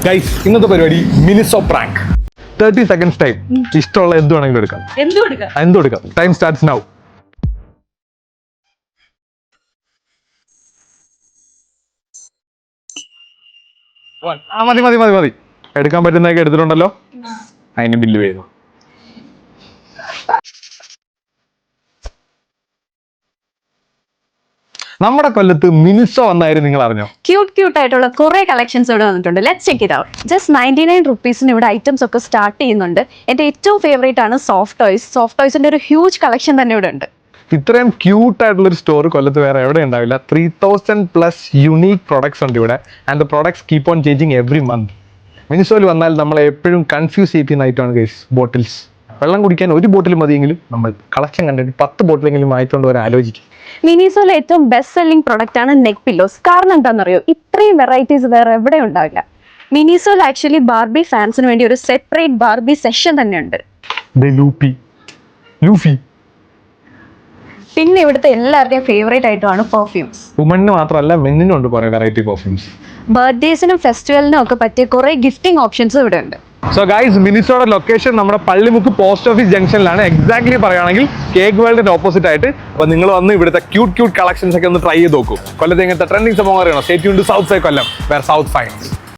Guys ഇന്നത്തെ പരിപാടി Miniso prank 30 seconds time ഇഷ്ടമുള്ള എന്ത് വേണമെങ്കിലും എടുക്കാം എന്തും എടുക്കാം ടൈം സ്റ്റാർട്ട്സ് നൗ മതി മതി മതി മതി എടുക്കാൻ പറ്റുന്നതൊക്കെ എടുത്തിട്ടുണ്ടല്ലോ അതിന് ബില്ല് ചെയ്തു നമ്മുടെ കൊല്ലത്ത് മിനിസോ വന്നായിരുന്നു നിങ്ങൾ അറിഞ്ഞോ ക്യൂട്ട് ആയിട്ടുള്ള കുറെ കളക്ഷൻസ് ഇവിടെ വന്നിട്ടുണ്ട്. Let's check it out. Just 99 റുപ്പീസിന് ഇവിടെ ഐറ്റംസ് ഒക്കെ സ്റ്റാർട്ട് ചെയ്യുന്നുണ്ട്. എൻ്റെ ഏറ്റവും ഫേവറേറ്റ് ആണ് സോഫ്റ്റ് ടോയ്സിന്റെ ഒരു ഹ്യൂജ് കളക്ഷൻ തന്നെ ഇവിടെ ഉണ്ട്. ഇത്രയും ക്യൂട്ട് ആയിട്ടുള്ള ഒരു സ്റ്റോർ കൊല്ലത്ത് വേറെ എവിടെ ഉണ്ടാവില്ല. 3000+ യുണീക് പ്രൊഡക്ട്സ് ഉണ്ട് ഇവിടെ and the products keep on changing every month. മിനിസോയിൽ വന്നാൽ നമ്മളെ എപ്പോഴും കൺഫ്യൂസ് ചെയ്യിക്കുന്ന ഐറ്റമാണ് ഗൈസ് ബോട്ടിൽസ്. വെള്ളം കുടിക്കാൻ ഒരു ബോട്ടിൽ മതിയെങ്കിലും നമ്മൾ കളക്ഷൻ കണ്ടിട്ട് 10 ബോട്ടിലെങ്കിലും വാങ്ങിച്ചുകൊണ്ട് വരാൻ ആലോചിക്കും. മിനിസോയിലെ ഏറ്റവും ബെസ്റ്റ് സെല്ലിംഗ് പ്രൊഡക്റ്റ് ആണ് നെക്ക് പില്ലോസ്. കാരണം എന്താണെന്നറിയോ, ഇത്രയും വെറൈറ്റീസ് വേറെ എവിടെ ഉണ്ടാവില്ല. മിനിസോയിൽ ആക്ച്വലി ബാർബി ഫാൻസിന് വേണ്ടി ഒരു സെപ്പറേറ്റ് ബാർബി സെഷൻ തന്നെ ഉണ്ട്. ലൂഫി പിന്നെ ഇവിടുത്തെ എല്ലാവരുടെയും ഫേവറേറ്റ് ആയിട്ടുമാണ് പെർഫ്യൂംസ്. വുമണിന് മാത്രമല്ല മെന്നിനും ഉണ്ട് കുറേ വെറൈറ്റി പെർഫ്യൂംസ്. ബർത്ത്ഡേസിനും ഫെസ്റ്റിവലിനും ഒക്കെ പറ്റിയ കുറെ ഗിഫ്റ്റിംഗ് ഓപ്ഷൻസ് ഇവിടെ ഉണ്ട്. സോ ഗൈസ് മിനിസോയുടെ ലൊക്കേഷൻ നമ്മുടെ പള്ളിമുക്ക് പോസ്റ്റ് ഓഫീസ് ജംഗ്ഷനിലാണ്. എക്സാക്ട്ലി പറയുകയാണെങ്കിൽ കേക്ക് വേൾഡിന്റെ ഓപ്പോസിറ്റ് ആയിട്ട്. അപ്പോൾ നിങ്ങൾ വന്ന് ഇവിടുത്തെ ക്യൂട്ട് കളക്ഷൻസ് ഒക്കെ ഒന്ന് ട്രൈ ചെയ്ത് നോക്കൂ. കൊല്ലത്തെ ഇങ്ങനത്തെ ട്രെൻഡിങ് സംഭവം അറിയണം. Stay tuned to south side Kollam, where south finds.